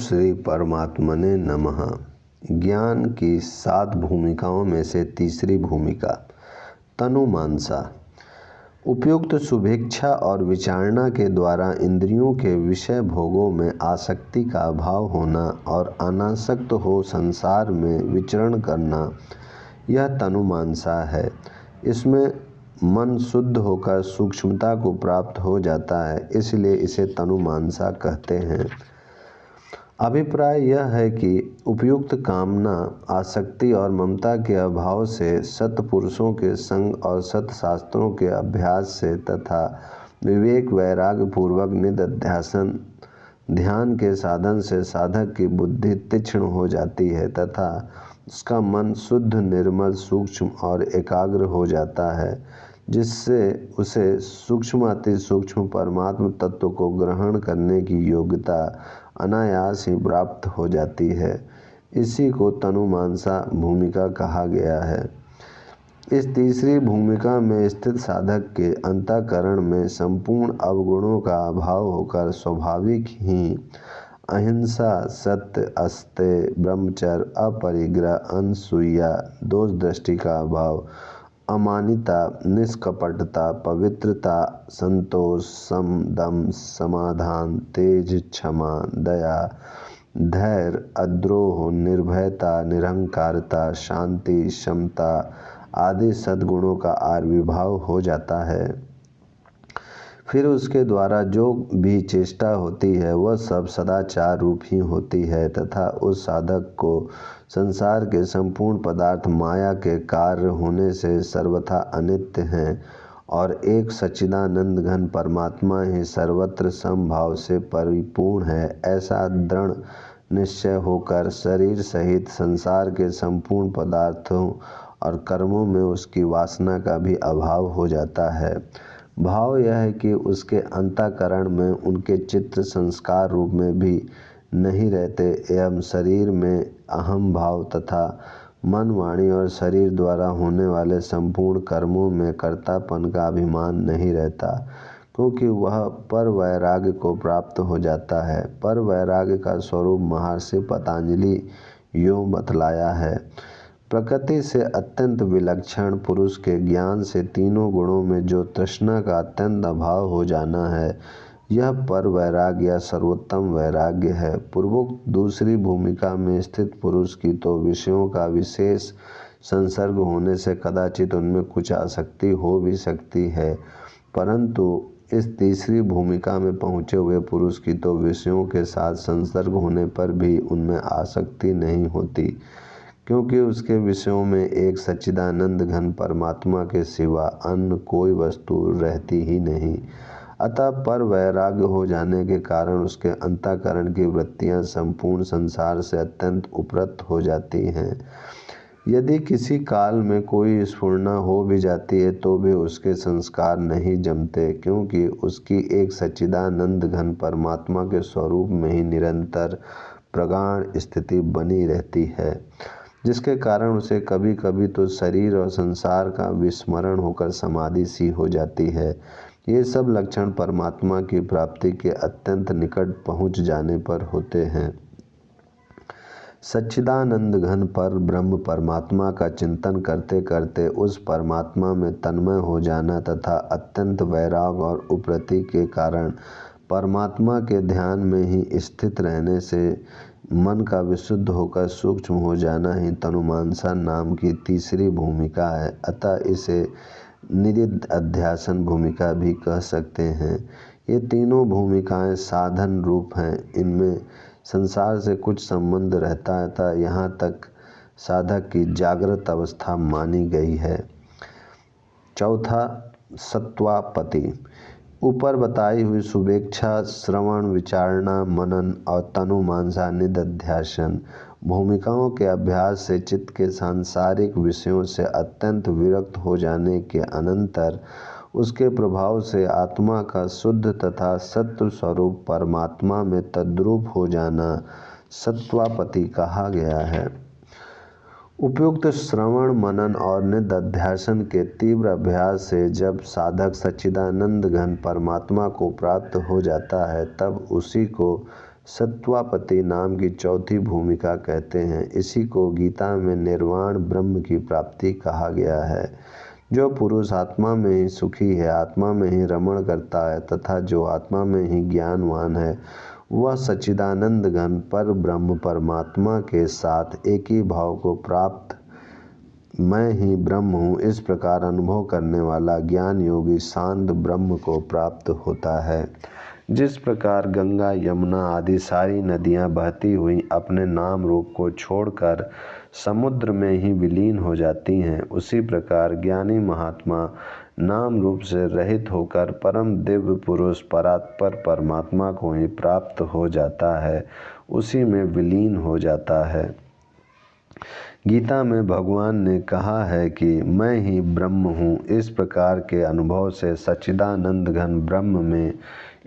श्री परमात्मने नमः। ज्ञान की 7 भूमिकाओं में से तीसरी भूमिका तनुमानसा। उपयुक्त शुभेच्छा और विचारणा के द्वारा इंद्रियों के विषय भोगों में आसक्ति का अभाव होना और अनासक्त हो संसार में विचरण करना, यह तनुमानसा है। इसमें मन शुद्ध होकर सूक्ष्मता को प्राप्त हो जाता है, इसलिए इसे तनुमानसा कहते हैं। अभिप्राय यह है कि उपयुक्त कामना, आसक्ति और ममता के अभाव से सत्पुरुषों के संग और सत्शास्त्रों के अभ्यास से तथा विवेक वैराग्य पूर्वक निधिध्यासन ध्यान के साधन से साधक की बुद्धि तीक्ष्ण हो जाती है तथा उसका मन शुद्ध, निर्मल, सूक्ष्म और एकाग्र हो जाता है, जिससे उसे सूक्ष्माति सूक्ष्म परमात्म तत्व को ग्रहण करने की योग्यता अनायास ही प्राप्त हो जाती है। इसी को तनुमानसा भूमिका कहा गया है। इस तीसरी भूमिका में स्थित साधक के अंतःकरण में संपूर्ण अवगुणों का अभाव होकर स्वाभाविक ही अहिंसा, सत्य, अस्तेय, ब्रह्मचर्य, अपरिग्रह, अनसूया, दोष दृष्टि का अभाव, अमानिता, निष्कपटता, पवित्रता, संतोष, सम, दम, समाधान, तेज, क्षमा, दया, धैर्य, अद्रोह, निर्भयता, निरहंकारता, शांति, क्षमता आदि सद्गुणों का आविर्भाव हो जाता है। फिर उसके द्वारा जो भी चेष्टा होती है वह सब सदाचार रूप ही होती है तथा उस साधक को संसार के संपूर्ण पदार्थ माया के कार्य होने से सर्वथा अनित्य हैं और एक सच्चिदानंद घन परमात्मा ही सर्वत्र समभाव से परिपूर्ण है, ऐसा दृढ़ निश्चय होकर शरीर सहित संसार के संपूर्ण पदार्थों और कर्मों में उसकी वासना का भी अभाव हो जाता है। भाव यह है कि उसके अंतःकरण में उनके चित्त संस्कार रूप में भी नहीं रहते एवं शरीर में अहम भाव तथा मन, वाणी और शरीर द्वारा होने वाले संपूर्ण कर्मों में कर्तापन का अभिमान नहीं रहता, क्योंकि वह पर वैराग्य को प्राप्त हो जाता है। पर वैराग्य का स्वरूप महर्षि पतंजलि यों बतलाया है। प्रकृति से अत्यंत विलक्षण पुरुष के ज्ञान से तीनों गुणों में जो तृष्णा का अत्यंत अभाव हो जाना है, यह पर वैराग्य या सर्वोत्तम वैराग्य है। पूर्वोक्त दूसरी भूमिका में स्थित पुरुष की तो विषयों का विशेष संसर्ग होने से कदाचित उनमें कुछ आसक्ति हो भी सकती है, परंतु इस तीसरी भूमिका में पहुँचे हुए पुरुष की तो विषयों के साथ संसर्ग होने पर भी उनमें आसक्ति नहीं होती, क्योंकि उसके विषयों में एक सच्चिदानंद घन परमात्मा के सिवा अन्य कोई वस्तु रहती ही नहीं। अतः पर वैराग्य हो जाने के कारण उसके अंतःकरण की वृत्तियां संपूर्ण संसार से अत्यंत उपरत हो जाती हैं। यदि किसी काल में कोई स्फुरना हो भी जाती है तो भी उसके संस्कार नहीं जमते, क्योंकि उसकी एक सच्चिदानंद घन परमात्मा के स्वरूप में ही निरंतर प्रगाढ़ स्थिति बनी रहती है, जिसके कारण उसे कभी कभी तो शरीर और संसार का विस्मरण होकर समाधि सी हो जाती है। ये सब लक्षण परमात्मा की प्राप्ति के अत्यंत निकट पहुँच जाने पर होते हैं। सच्चिदानंद घन पर ब्रह्म परमात्मा का चिंतन करते करते उस परमात्मा में तन्मय हो जाना तथा अत्यंत वैराग और उपरति के कारण परमात्मा के ध्यान में ही स्थित रहने से मन का विशुद्ध होकर सूक्ष्म हो जाना ही तनुमानसा नाम की तीसरी भूमिका है। अतः इसे निधिध्यासन भूमिका भी कह सकते हैं। ये तीनों भूमिकाएं साधन रूप हैं, इनमें संसार से कुछ संबंध रहता है तथा यहाँ तक साधक की जागृत अवस्था मानी गई है। चौथा, सत्वापति। ऊपर बताई हुई शुभेच्छा, श्रवण, विचारणा, मनन और तनुमानसा निधिध्यासन भूमिकाओं के अभ्यास से चित्त के सांसारिक विषयों से अत्यंत विरक्त हो जाने के अनंतर उसके प्रभाव से आत्मा का शुद्ध तथा सत्व स्वरूप परमात्मा में तद्रूप हो जाना सत्वापति कहा गया है। उपयुक्त श्रवण, मनन और निधिध्यासन के तीव्र अभ्यास से जब साधक सच्चिदानंद घन परमात्मा को प्राप्त हो जाता है, तब उसी को सत्वापति नाम की चौथी भूमिका कहते हैं। इसी को गीता में निर्वाण ब्रह्म की प्राप्ति कहा गया है। जो पुरुष आत्मा में ही सुखी है, आत्मा में ही रमण करता है तथा जो आत्मा में ही ज्ञानवान है, वह सच्चिदानंद घन पर ब्रह्म परमात्मा के साथ एक ही भाव को प्राप्त मैं ही ब्रह्म हूँ इस प्रकार अनुभव करने वाला ज्ञान योगी शांत ब्रह्म को प्राप्त होता है। जिस प्रकार गंगा, यमुना आदि सारी नदियाँ बहती हुई अपने नाम रूप को छोड़कर समुद्र में ही विलीन हो जाती हैं, उसी प्रकार ज्ञानी महात्मा नाम रूप से रहित होकर परम दिव्य पुरुष परात्पर परमात्मा को ही प्राप्त हो जाता है, उसी में विलीन हो जाता है। गीता में भगवान ने कहा है कि मैं ही ब्रह्म हूँ। इस प्रकार के अनुभव से सच्चिदानंद घन ब्रह्म में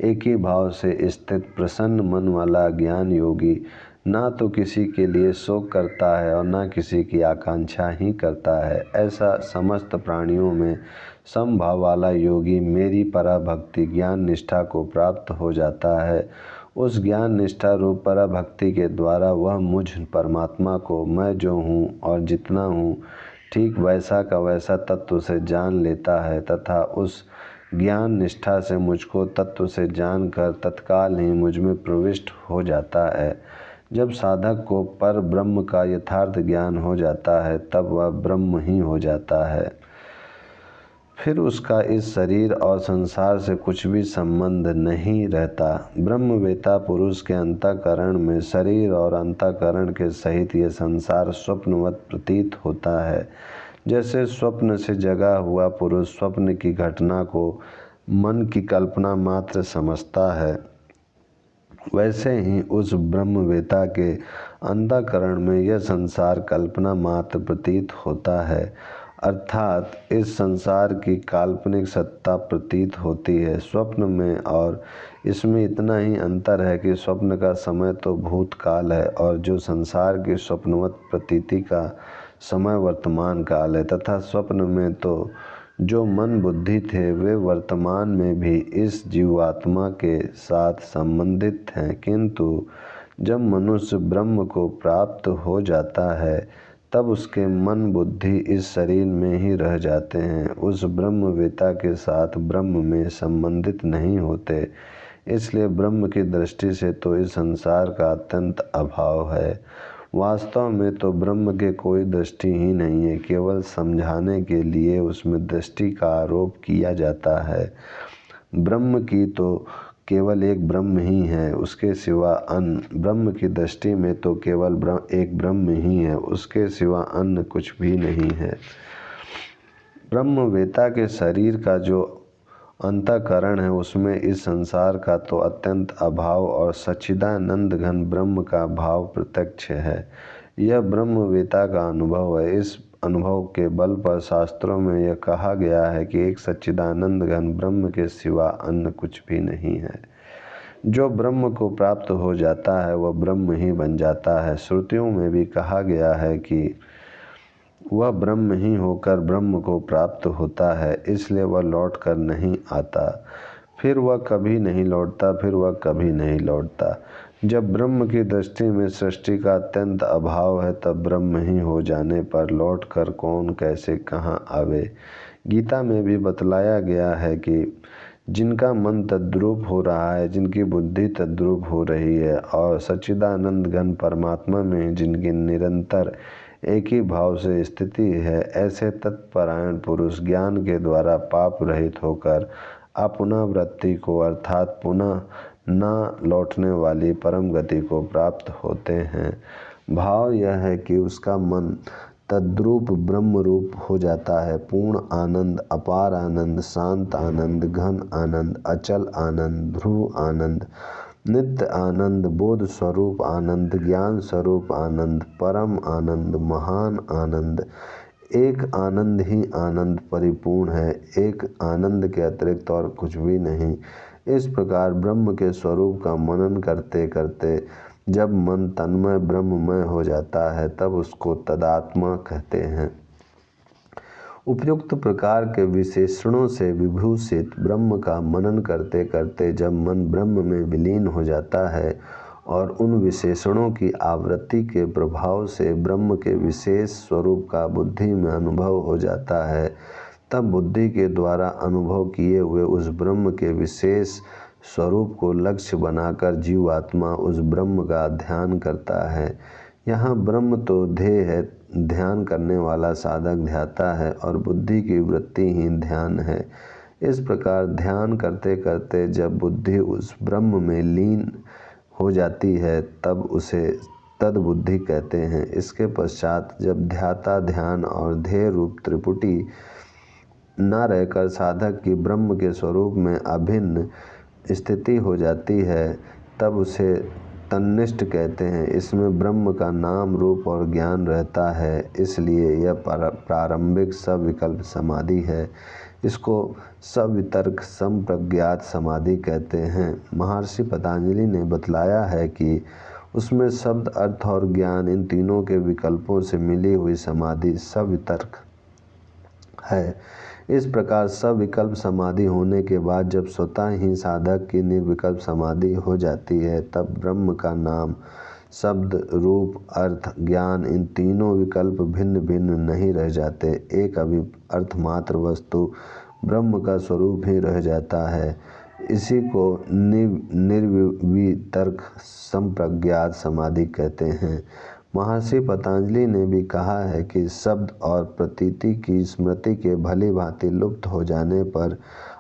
एक ही भाव से स्थित प्रसन्न मन वाला ज्ञान योगी ना तो किसी के लिए शोक करता है और ना किसी की आकांक्षा ही करता है। ऐसा समस्त प्राणियों में समभाव वाला योगी मेरी पराभक्ति ज्ञान निष्ठा को प्राप्त हो जाता है। उस ज्ञान निष्ठा रूप पराभक्ति के द्वारा वह मुझ परमात्मा को मैं जो हूँ और जितना हूँ ठीक वैसा का वैसा तत्व से जान लेता है तथा उस ज्ञान निष्ठा से मुझको तत्व से जानकर तत्काल ही मुझ में प्रविष्ट हो जाता है। जब साधक को पर ब्रह्म का यथार्थ ज्ञान हो जाता है तब वह ब्रह्म ही हो जाता है। फिर उसका इस शरीर और संसार से कुछ भी संबंध नहीं रहता। ब्रह्मवेता पुरुष के अंतःकरण में शरीर और अंतःकरण के सहित ये संसार स्वप्नवत प्रतीत होता है। जैसे स्वप्न से जगा हुआ पुरुष स्वप्न की घटना को मन की कल्पना मात्र समझता है, वैसे ही उस ब्रह्मवेता के अंतःकरण में यह संसार कल्पना मात्र प्रतीत होता है, अर्थात इस संसार की काल्पनिक सत्ता प्रतीत होती है। स्वप्न में और इसमें इतना ही अंतर है कि स्वप्न का समय तो भूतकाल है और जो संसार की स्वप्नवत प्रतीति का समय वर्तमान काल है, तथा स्वप्न में तो जो मन बुद्धि थे वे वर्तमान में भी इस जीवात्मा के साथ संबंधित हैं, किंतु जब मनुष्य ब्रह्म को प्राप्त हो जाता है तब उसके मन बुद्धि इस शरीर में ही रह जाते हैं, उस ब्रह्मवेता के साथ ब्रह्म में संबंधित नहीं होते। इसलिए ब्रह्म की दृष्टि से तो इस संसार का अत्यंत अभाव है। वास्तव में तो ब्रह्म के कोई दृष्टि ही नहीं है, केवल समझाने के लिए उसमें दृष्टि का आरोप किया जाता है। ब्रह्म की तो केवल एक ब्रह्म ही है, उसके सिवा अन्य ब्रह्म की दृष्टि में तो केवल एक ब्रह्म ही है, उसके सिवा अन्य कुछ भी नहीं है। ब्रह्मवेता के शरीर का जो अंतःकरण है उसमें इस संसार का तो अत्यंत अभाव और सच्चिदानंद घन ब्रह्म का भाव प्रत्यक्ष है। यह ब्रह्मवेता का अनुभव है। इस अनुभव के बल पर शास्त्रों में यह कहा गया है कि एक सच्चिदानंद घन ब्रह्म के सिवा अन्य कुछ भी नहीं है। जो ब्रह्म को प्राप्त हो जाता है वह ब्रह्म ही बन जाता है। श्रुतियों में भी कहा गया है कि वह ब्रह्म ही होकर ब्रह्म को प्राप्त होता है, इसलिए वह लौट कर नहीं आता। फिर वह कभी नहीं लौटता, फिर वह कभी नहीं लौटता। जब ब्रह्म की दृष्टि में सृष्टि का अत्यंत अभाव है तब ब्रह्म ही हो जाने पर लौट कर कौन कैसे कहाँ आवे। गीता में भी बतलाया गया है कि जिनका मन तद्रूप हो रहा है, जिनकी बुद्धि तद्रूप हो रही है और सच्चिदानंद घन परमात्मा में जिनकी निरंतर एक ही भाव से स्थिति है, ऐसे तत्परायण पुरुष ज्ञान के द्वारा पाप रहित होकर अपुनर्वृत्ति को अर्थात पुनः न लौटने वाली परम गति को प्राप्त होते हैं। भाव यह है कि उसका मन तद्रूप ब्रह्म रूप हो जाता है। पूर्ण आनंद, अपार आनंद, शांत आनंद, घन आनंद, अचल आनंद, ध्रुव आनंद, नित्य आनंद, बोध स्वरूप आनंद, ज्ञान स्वरूप आनंद, परम आनंद, महान आनंद, एक आनंद ही आनंद परिपूर्ण है, एक आनंद के अतिरिक्त और कुछ भी नहीं। इस प्रकार ब्रह्म के स्वरूप का मनन करते करते जब मन तन्मय ब्रह्ममय हो जाता है तब उसको तदात्मा कहते हैं। उपयुक्त प्रकार के विशेषणों से विभूषित ब्रह्म का मनन करते करते जब मन ब्रह्म में विलीन हो जाता है और उन विशेषणों की आवृत्ति के प्रभाव से ब्रह्म के विशेष स्वरूप का बुद्धि में अनुभव हो जाता है, तब बुद्धि के द्वारा अनुभव किए हुए उस ब्रह्म के विशेष स्वरूप को लक्ष्य बनाकर जीवात्मा उस ब्रह्म का ध्यान करता है। यहाँ ब्रह्म तो ध्येय है, ध्यान करने वाला साधक ध्याता है और बुद्धि की वृत्ति ही ध्यान है। इस प्रकार ध्यान करते करते जब बुद्धि उस ब्रह्म में लीन हो जाती है तब उसे तद्बुद्धि कहते हैं। इसके पश्चात जब ध्याता ध्यान और ध्येय रूप त्रिपुटी न रहकर साधक की ब्रह्म के स्वरूप में अभिन्न स्थिति हो जाती है तब उसे तन्निष्ठ कहते हैं। इसमें ब्रह्म का नाम रूप और ज्ञान रहता है, इसलिए यह प्रारंभिक सविकल्प समाधि है। इसको सवितर्क संप्रज्ञात समाधि कहते हैं। महर्षि पतंजलि ने बतलाया है कि उसमें शब्द अर्थ और ज्ञान इन तीनों के विकल्पों से मिली हुई समाधि सवितर्क है। इस प्रकार सविकल्प समाधि होने के बाद जब स्वतः ही साधक की निर्विकल्प समाधि हो जाती है तब ब्रह्म का नाम शब्द रूप अर्थ ज्ञान इन तीनों विकल्प भिन्न भिन्न नहीं रह जाते, एक अर्थमात्र वस्तु ब्रह्म का स्वरूप ही रह जाता है। इसी को निर्वितर्क संप्रज्ञात समाधि कहते हैं। महर्षि पतंजलि ने भी कहा है कि शब्द और प्रतीति की स्मृति के भली भांति लुप्त हो जाने पर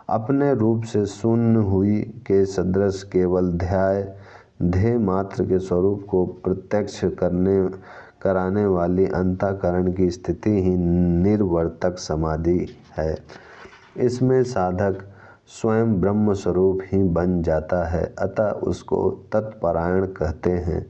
अपने रूप से शून्य हुई के सदृश केवल ध्येय मात्र के स्वरूप को प्रत्यक्ष कराने वाली अंतःकरण की स्थिति ही निर्वर्तक समाधि है। इसमें साधक स्वयं ब्रह्म स्वरूप ही बन जाता है, अतः उसको तत्परायण कहते हैं।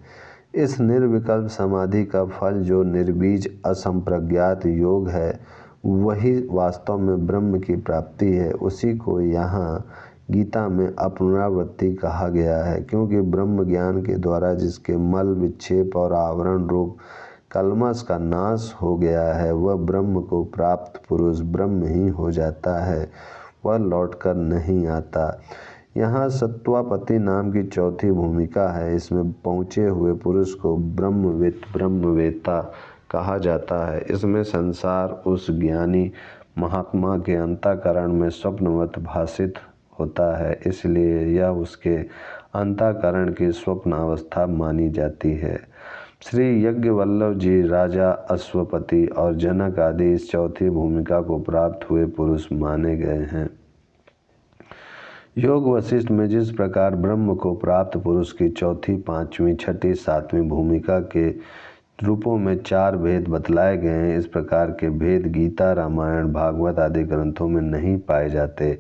इस निर्विकल्प समाधि का फल जो निर्बीज असंप्रज्ञात योग है वही वास्तव में ब्रह्म की प्राप्ति है। उसी को यहाँ गीता में अपुनरावृत्ति कहा गया है, क्योंकि ब्रह्म ज्ञान के द्वारा जिसके मल विक्षेप और आवरण रूप कल्मश का नाश हो गया है वह ब्रह्म को प्राप्त पुरुष ब्रह्म ही हो जाता है, वह लौटकर नहीं आता। यहाँ सत्वापति नाम की चौथी भूमिका है। इसमें पहुँचे हुए पुरुष को ब्रह्मवित् ब्रह्मवेत्ता कहा जाता है। इसमें संसार उस ज्ञानी महात्मा के अंतःकरण में स्वप्नवत भासित होता है, इसलिए यह उसके अंतःकरण की स्वप्न अवस्था मानी जाती है। श्री यज्ञवल्लभ जी, राजा अश्वपति और जनक आदि इस चौथी भूमिका को प्राप्त हुए पुरुष माने गए हैं। योग वशिष्ठ में जिस प्रकार ब्रह्म को प्राप्त पुरुष की चौथी, पांचवी, छठी, सातवीं भूमिका के रूपों में 4 भेद बतलाए गए हैं, इस प्रकार के भेद गीता, रामायण, भागवत आदि ग्रंथों में नहीं पाए जाते।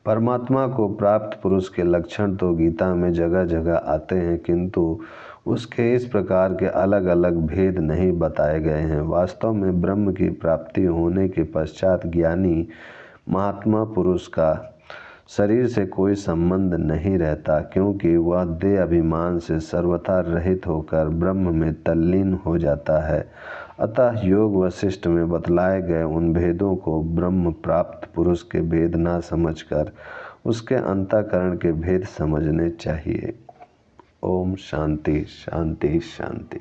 परमात्मा को प्राप्त पुरुष के लक्षण तो गीता में जगह जगह आते हैं, किंतु उसके इस प्रकार के अलग अलग भेद नहीं बताए गए हैं। वास्तव में ब्रह्म की प्राप्ति होने के पश्चात ज्ञानी महात्मा पुरुष का शरीर से कोई संबंध नहीं रहता, क्योंकि वह देह अभिमान से सर्वथा रहित होकर ब्रह्म में तल्लीन हो जाता है। अतः योग वशिष्ठ में बतलाए गए उन भेदों को ब्रह्म प्राप्त पुरुष के भेद न समझकर उसके अंतःकरण के भेद समझने चाहिए। ओम शांति शांति शांति।